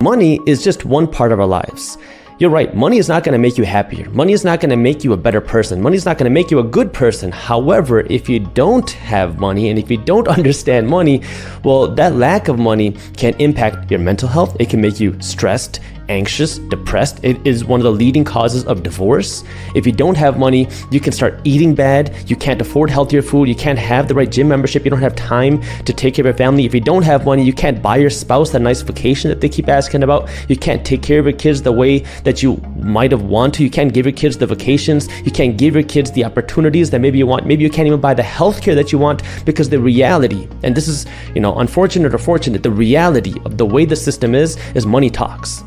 Money is just one part of our lives. You're right, money is not going to make you happier. Money is not going to make you a better person. Money is not going to make you a good person. However, if you don't have money and if you don't understand money, well, that lack of money can impact your mental health. It can make you stressed, anxious, depressed. It is one of the leading causes of divorce. If you don't have money, you can start eating bad. You can't afford healthier food. You can't have the right gym membership. You don't have time to take care of your family. If you don't have money, you can't buy your spouse that nice vacation that they keep asking about. You can't take care of your kids the way that you might have wanted to. You can't give your kids the vacations. You can't give your kids the opportunities that maybe you want. Maybe you can't even buy the healthcare that you want, because the reality, and this is, unfortunate or fortunate, the reality of the way the system is money talks.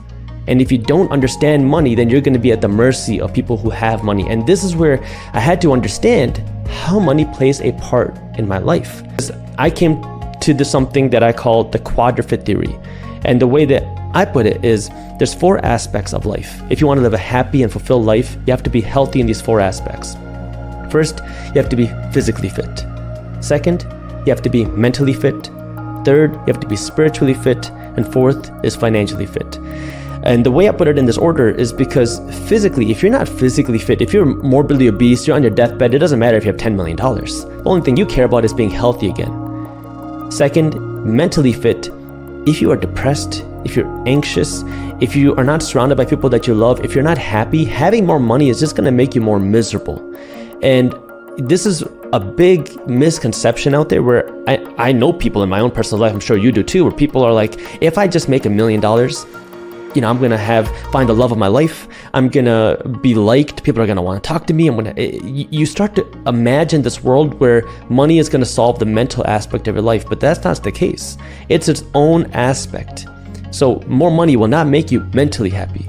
And if you don't understand money, then you're going to be at the mercy of people who have money. And this is where I had to understand how money plays a part in my life. I came to something that I call the quadruped theory. And the way that I put it is, there's 4 aspects of life. If you want to live a happy and fulfilled life, you have to be healthy in these 4 aspects. First, you have to be physically fit. Second, you have to be mentally fit. Third, you have to be spiritually fit. And fourth is financially fit. And the way I put it in this order is because physically, if you're not physically fit, if you're morbidly obese, you're on your deathbed, it doesn't matter if you have $10 million. The only thing you care about is being healthy again. Second, mentally fit. If you are depressed, if you're anxious, if you are not surrounded by people that you love, if you're not happy, having more money is just going to make you more miserable. And this is a big misconception out there where I know people in my own personal life, I'm sure you do too, where people are like, if I just make $1 million, I'm going to find the love of my life. I'm going to be liked. People are going to want to talk to me. You start to imagine this world where money is going to solve the mental aspect of your life, but that's not the case. It's its own aspect. So more money will not make you mentally happy.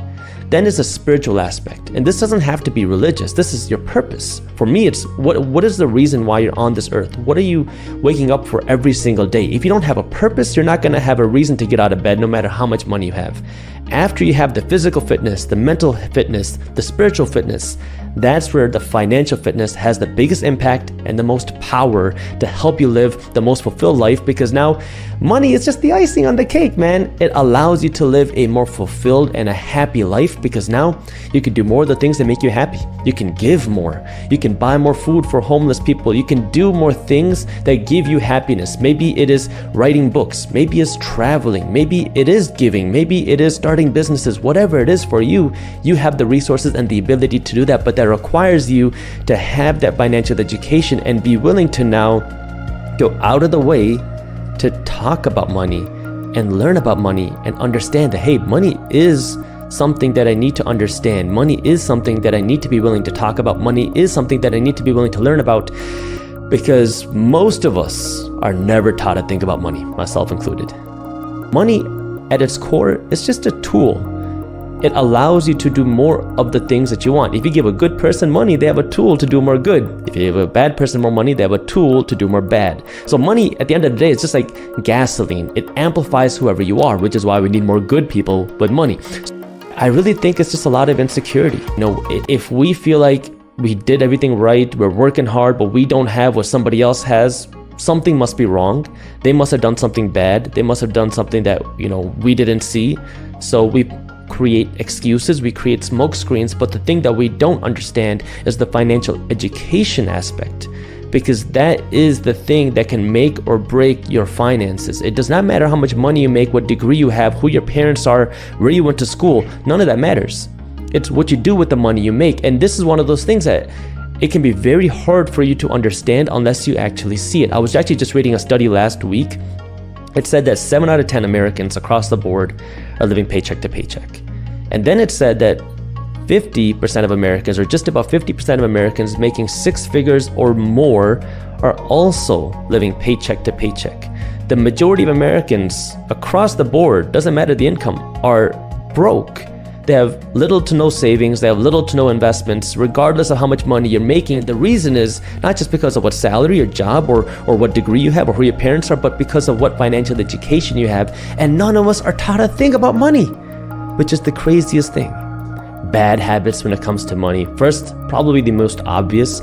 Then is a spiritual aspect. And this doesn't have to be religious. This is your purpose. For me, it's what is the reason why you're on this earth? What are you waking up for every single day? If you don't have a purpose, you're not going to have a reason to get out of bed no matter how much money you have. After you have the physical fitness, the mental fitness, the spiritual fitness, that's where the financial fitness has the biggest impact and the most power to help you live the most fulfilled life, because now money is just the icing on the cake, man. It allows you to live a more fulfilled and a happy life, because now you can do more of the things that make you happy. You can give more. You can buy more food for homeless people. You can do more things that give you happiness. Maybe it is writing books. Maybe it's traveling. Maybe it is giving. Maybe it is starting businesses. Whatever it is for you, you have the resources and the ability to do that, but that requires you to have that financial education and be willing to now go out of the way to talk about money and learn about money and understand that, hey, money is something that I need to understand. Money is something that I need to be willing to talk about. Money is something that I need to be willing to learn about, because most of us are never taught to think about money, myself included. Money at its core is just a tool. It allows you to do more of the things that you want. If you give a good person money, they have a tool to do more good. If you give a bad person more money, they have a tool to do more bad. So money, at the end of the day, is just like gasoline. It amplifies whoever you are, which is why we need more good people with money. I really think it's just a lot of insecurity. If we feel like we did everything right, we're working hard, but we don't have what somebody else has, something must be wrong. They must have done something bad. They must have done something that, we didn't see. So we create excuses, we create smoke screens. But the thing that we don't understand is the financial education aspect, because that is the thing that can make or break your finances. It does not matter how much money you make, what degree you have, who your parents are, where you went to school. None of that matters. It's what you do with the money you make. And this is one of those things that it can be very hard for you to understand unless you actually see it. I was actually just reading a study last week. It said that 7 out of 10 Americans across the board are living paycheck to paycheck. And then it said that 50% of Americans, or just about 50% of Americans making 6 figures or more, are also living paycheck to paycheck. The majority of Americans across the board, doesn't matter the income, are broke. They have little to no savings, they have little to no investments, regardless of how much money you're making. The reason is not just because of what salary or job or what degree you have or who your parents are, but because of what financial education you have. And none of us are taught to think about money, which is the craziest thing. Bad habits when it comes to money. First, probably the most obvious,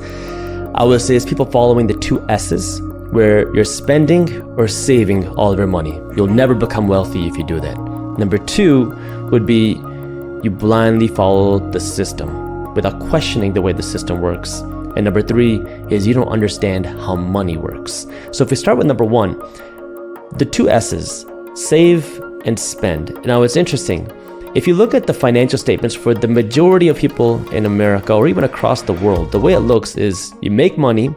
I would say, is people following the 2 S's, where you're spending or saving all of your money. You'll never become wealthy if you do that. Number 2 would be you blindly follow the system without questioning the way the system works. And number 3 is you don't understand how money works. So if we start with number 1, the 2 S's, save and spend. Now it's interesting. If you look at the financial statements for the majority of people in America or even across the world, the way it looks is you make money,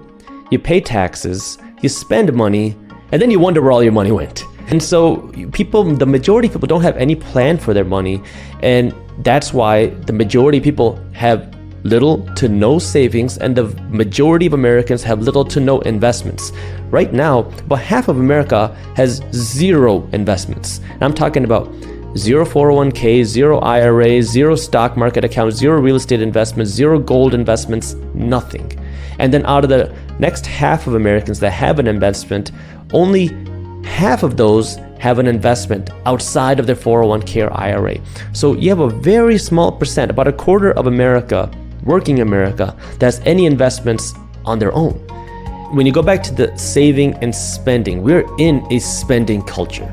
you pay taxes, you spend money, and then you wonder where all your money went. And so the majority of people don't have any plan for their money. And that's why the majority of people have little to no savings, and the majority of Americans have little to no investments. Right now, about half of America has 0 investments. And I'm talking about 0 401k, 0 IRA, 0 stock market accounts, 0 real estate investments, 0 gold investments, nothing. And then out of the next half of Americans that have an investment, only half of those have an investment outside of their 401k or IRA. So you have a very small percent, about a quarter of America, working America, that has any investments on their own. When you go back to the saving and spending, we're in a spending culture.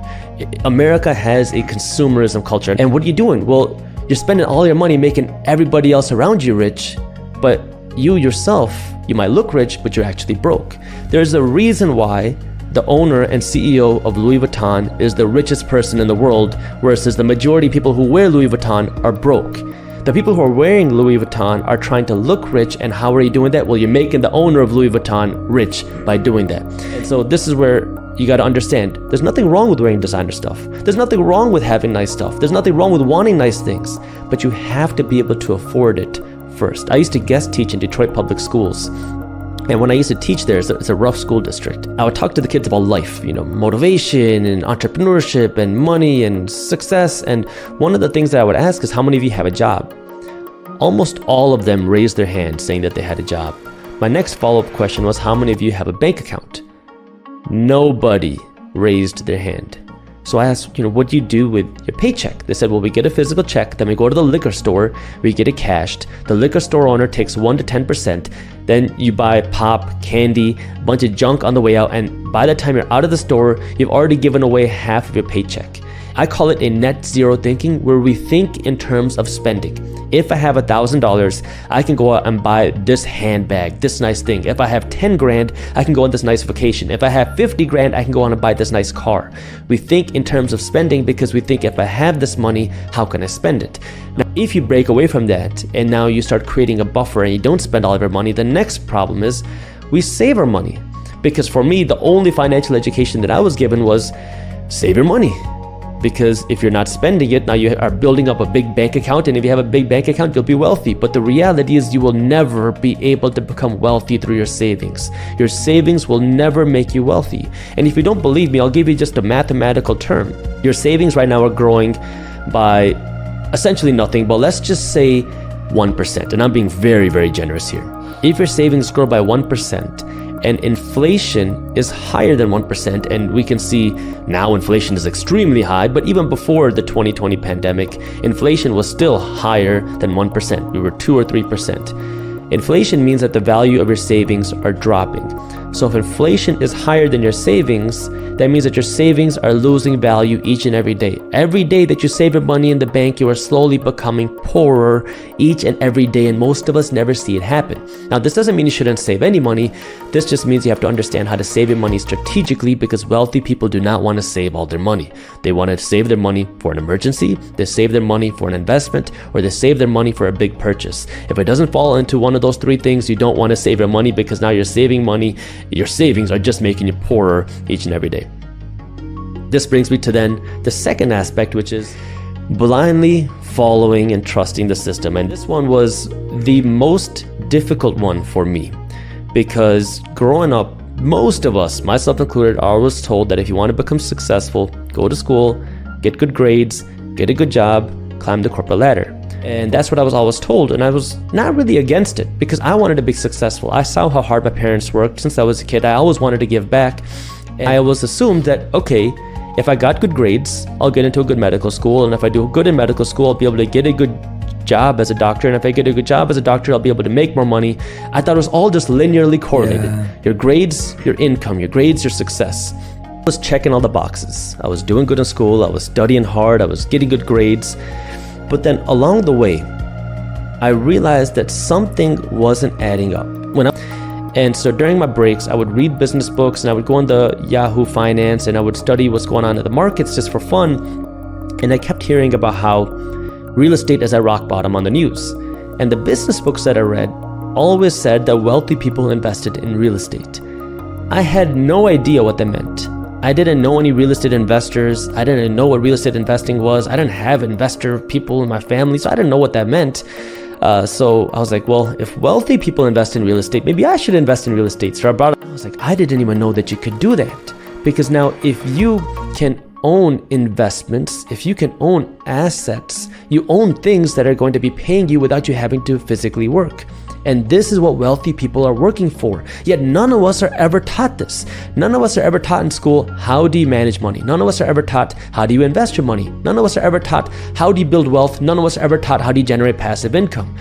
America has a consumerism culture. And what are you doing? Well, you're spending all your money making everybody else around you rich, but you yourself, you might look rich, but you're actually broke. There's a reason why the owner and CEO of Louis Vuitton is the richest person in the world, whereas the majority of people who wear Louis Vuitton are broke. The people who are wearing Louis Vuitton are trying to look rich, and how are you doing that? Well, you're making the owner of Louis Vuitton rich by doing that. And so this is where you got to understand, there's nothing wrong with wearing designer stuff. There's nothing wrong with having nice stuff. There's nothing wrong with wanting nice things, but you have to be able to afford it first. I used to guest teach in Detroit public schools. And when I used to teach there, it's a rough school district. I would talk to the kids about life, motivation and entrepreneurship and money and success. And one of the things that I would ask is, how many of you have a job? Almost all of them raised their hand saying that they had a job. My next follow-up question was, how many of you have a bank account? Nobody raised their hand. So I asked, what do you do with your paycheck? They said, well, we get a physical check, then we go to the liquor store, we get it cashed. The liquor store owner takes 1 to 10%. Then you buy pop, candy, a bunch of junk on the way out. And by the time you're out of the store, you've already given away half of your paycheck. I call it a net zero thinking, where we think in terms of spending. If I have $1,000, I can go out and buy this handbag, this nice thing. If I have 10 grand, I can go on this nice vacation. If I have 50 grand, I can go on and buy this nice car. We think in terms of spending because we think, if I have this money, how can I spend it? Now, if you break away from that and now you start creating a buffer and you don't spend all of your money, the next problem is we save our money. Because for me, the only financial education that I was given was save your money. Because if you're not spending it, now you are building up a big bank account, and if you have a big bank account, you'll be wealthy. But the reality is, you will never be able to become wealthy through your savings. Your savings will never make you wealthy. And if you don't believe me, I'll give you just a mathematical term. Your savings right now are growing by essentially nothing, but let's just say 1%. And I'm being very, very generous here. If your savings grow by 1%, and inflation is higher than 1%, and we can see now inflation is extremely high, but even before the 2020 pandemic, inflation was still higher than 1%. We were 2 or 3%. Inflation means that the value of your savings are dropping. So if inflation is higher than your savings, that means that your savings are losing value each and every day. Every day that you save your money in the bank, you are slowly becoming poorer each and every day, and most of us never see it happen. Now, this doesn't mean you shouldn't save any money. This just means you have to understand how to save your money strategically, because wealthy people do not want to save all their money. They want to save their money for an emergency, they save their money for an investment, or they save their money for a big purchase. If it doesn't fall into one of those 3 things, you don't want to save your money, because now you're saving money. Your savings are just making you poorer each and every day. This brings me to then the second aspect, which is blindly following and trusting the system. And this one was the most difficult one for me, because growing up, most of us, myself included, are always told that if you want to become successful, go to school, get good grades, get a good job, climb the corporate ladder. And that's what I was always told, and I was not really against it, because I wanted to be successful. I saw how hard my parents worked since I was a kid. I always wanted to give back, and I always assumed that, okay, if I got good grades, I'll get into a good medical school, and if I do good in medical school, I'll be able to get a good job as a doctor, and if I get a good job as a doctor, I'll be able to make more money. I thought it was all just linearly correlated. Your grades, your income, your grades, your success. I was checking all the boxes. I was doing good in school. I was studying hard. I was getting good grades. But then along the way, I realized that something wasn't adding up. And so during my breaks, I would read business books and I would go on the Yahoo Finance and I would study what's going on in the markets just for fun. And I kept hearing about how real estate is at rock bottom on the news. And the business books that I read always said that wealthy people invested in real estate. I had no idea what that meant. I didn't know any real estate investors. I didn't know what real estate investing was. I didn't have investor people in my family, so I didn't know what that meant. So I was like, well, if wealthy people invest in real estate, maybe I should invest in real estate. So I was like, I didn't even know that you could do that. Because now if you can own investments, if you can own assets, you own things that are going to be paying you without you having to physically work. And this is what wealthy people are working for. Yet none of us are ever taught this. None of us are ever taught in school, how do you manage money? None of us are ever taught, how do you invest your money? None of us are ever taught, how do you build wealth? None of us are ever taught, how do you generate passive income?